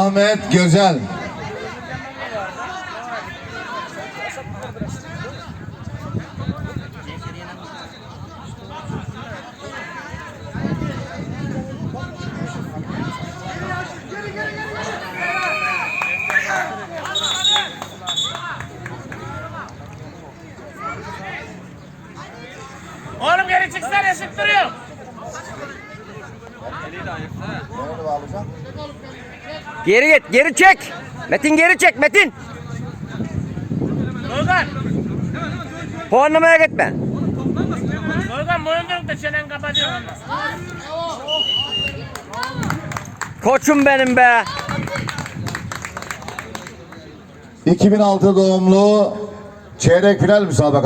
Ahmet Gözel. Oğlum geri çıksana, esip duruyor. Geri git, geri çek. Metin geri çek, Metin. Doğukan. Puanlamaya gitme. Doğukan boyunduruk da çenen kapatıyor ondan. Koçum benim be. 2006 doğumlu çeyrek final müsabakaları.